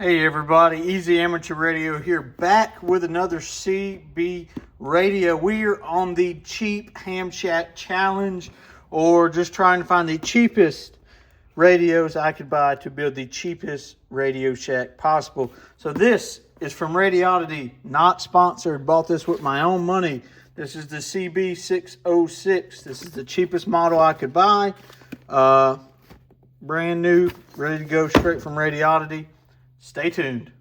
Hey everybody, Easy Amateur Radio here, back with another CB radio. We are on the cheap ham shack challenge, or just trying to find the cheapest radios I could buy to build the cheapest Radio Shack possible. So this is from Radioddity, not sponsored. Bought this with my own money. This is the CB606. This is the cheapest model I could buy. Brand new, ready to go straight from Radioddity. Stay tuned.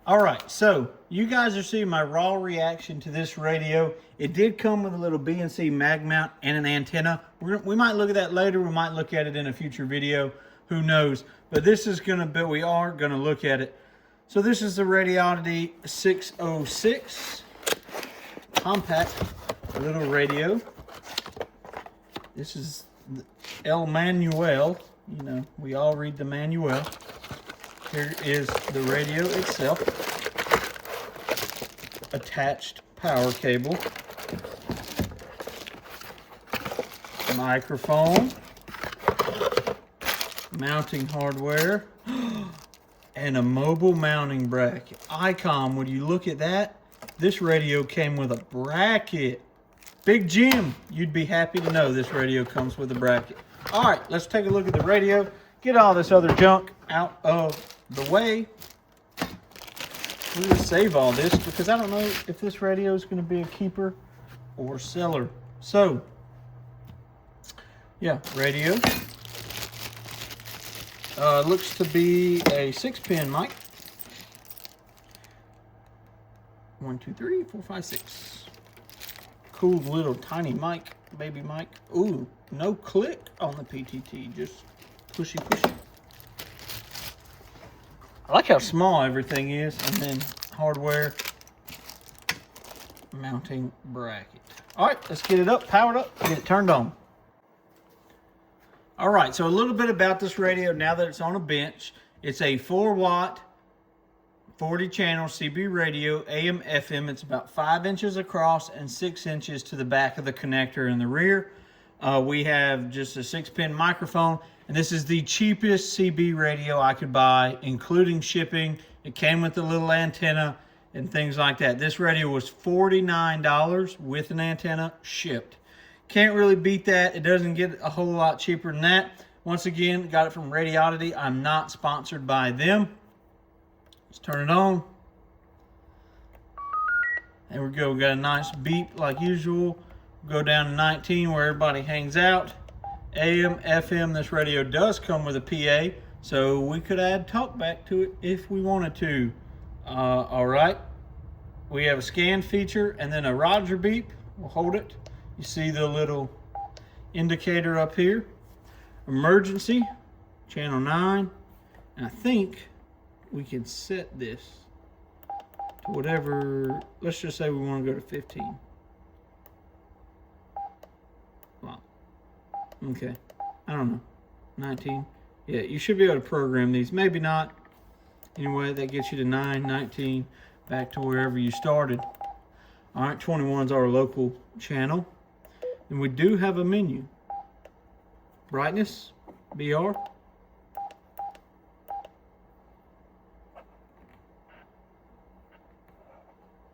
All right, so you guys are seeing my raw reaction to this radio. It did come with a little BNC mag mount and an antenna. We might look at that later. We might look at it in a future video. Who knows? But this is we are gonna look at it. So this is the Radioddity 606 compact little radio. This is the El Manual. You know, we all read the manual. Here is the radio itself. Attached power cable. Microphone. Mounting hardware. And a mobile mounting bracket. ICOM, would you look at that? This radio came with a bracket. Big Jim, you'd be happy to know this radio comes with a bracket. All right, let's take a look at the radio. Get all this other junk out of the way. We're gonna save all this because I don't know if this radio is gonna be a keeper or seller. So, yeah, radio. Looks to be a 6-pin mic. 1, 2, 3, 4, 5, 6. Cool little tiny mic, baby mic. Ooh, no click on the PTT, just pushy pushy. I like how small everything is, and then hardware, mounting bracket. All right, let's get it up, powered up, get it turned on. All right, so a little bit about this radio now that it's on a bench. It's a 4-watt, 40-channel CB radio, AM, FM. It's about 5 inches across and 6 inches to the back of the connector in the rear. We have just a 6-pin microphone, and this is the cheapest CB radio I could buy, including shipping. It came with a little antenna and things like that. This radio was $49 with an antenna, shipped. Can't really beat that. It doesn't get a whole lot cheaper than that. Once again, got it from Radioddity. I'm not sponsored by them. Let's turn it on. There we go. We got a nice beep like usual. Go down to 19 where everybody hangs out. AM, FM. This radio does come with a PA, so we could add talkback to it if we wanted to. All right. We have a scan feature and then a Roger beep. We'll hold it. You see the little indicator up here. Emergency, channel 9. And I think we can set this to whatever. Let's just say we want to go to 15. Wow. Okay. I don't know. 19. Yeah, you should be able to program these. Maybe not. Anyway, that gets you to 9, 19, back to wherever you started. All right, 21 is our local channel. And we do have a menu. Brightness, BR.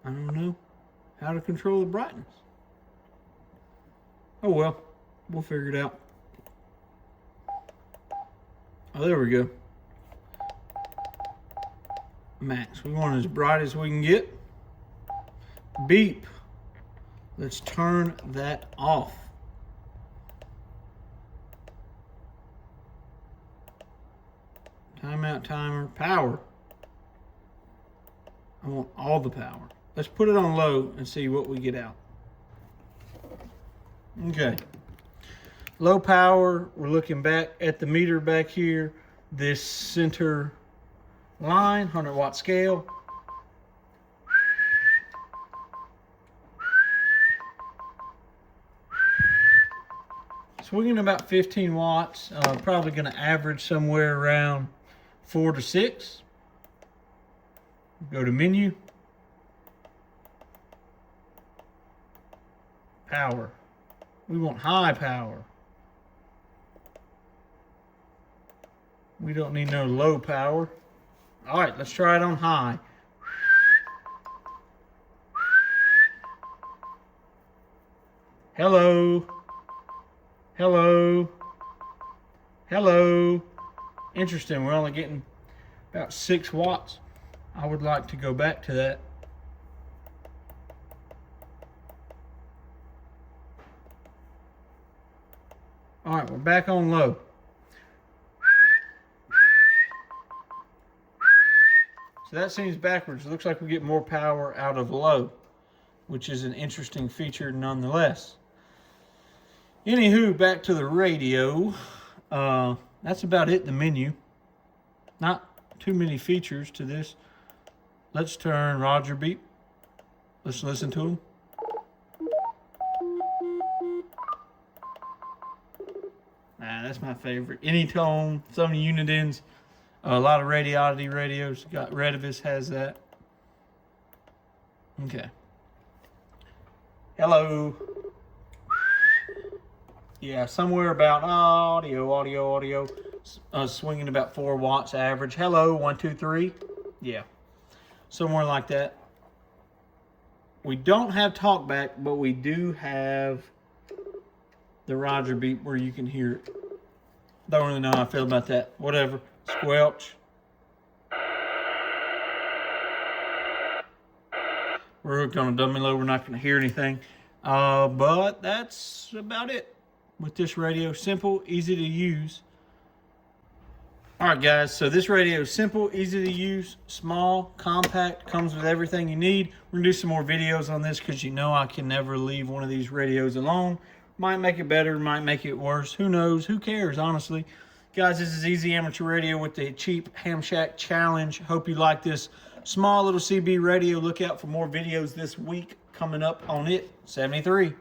I don't know how to control the brightness. Oh well, we'll figure it out. Oh, there we go. Max, we want as bright as we can get. Beep. Let's turn that off. Timeout timer, power. I want all the power. Let's put it on low and see what we get out. Okay. Low power, we're looking back at the meter back here. This center line, 100-watt scale. Swinging about 15 watts, probably going to average somewhere around 4 to 6. Go to menu. Power. We want high power. We don't need no low power. All right, let's try it on high. Hello. Hello. Hello. Interesting, we're only getting about 6 watts. I would like to go back to that. All right, we're back on low. So that seems backwards. It looks like we get more power out of low, which is an interesting feature nonetheless. Anywho, back to the radio. That's about it, the menu. Not too many features to this. Let's turn Roger beep. Let's listen to him. That's my favorite. Anytone, some Unidens, a lot of Radiodity radios. Got Retevis has that. Okay. Hello. Yeah, somewhere about audio, swinging about 4 watts average. Hello, 1, 2, 3. Yeah, somewhere like that. We don't have talkback, but we do have the Roger beep where you can hear it. Don't really know how I feel about that. Whatever. Squelch. We're hooked on a dummy low. We're not going to hear anything. But that's about it with this radio. Simple, easy to use. All right, guys. So this radio is simple, easy to use, small, compact, comes with everything you need. We're going to do some more videos on this because you know I can never leave one of these radios alone. Might make it better, might make it worse. Who knows? Who cares, honestly? Guys, this is Easy Amateur Radio with the Cheap Ham Shack Challenge. Hope you like this small little CB radio. Look out for more videos this week coming up on it. 73.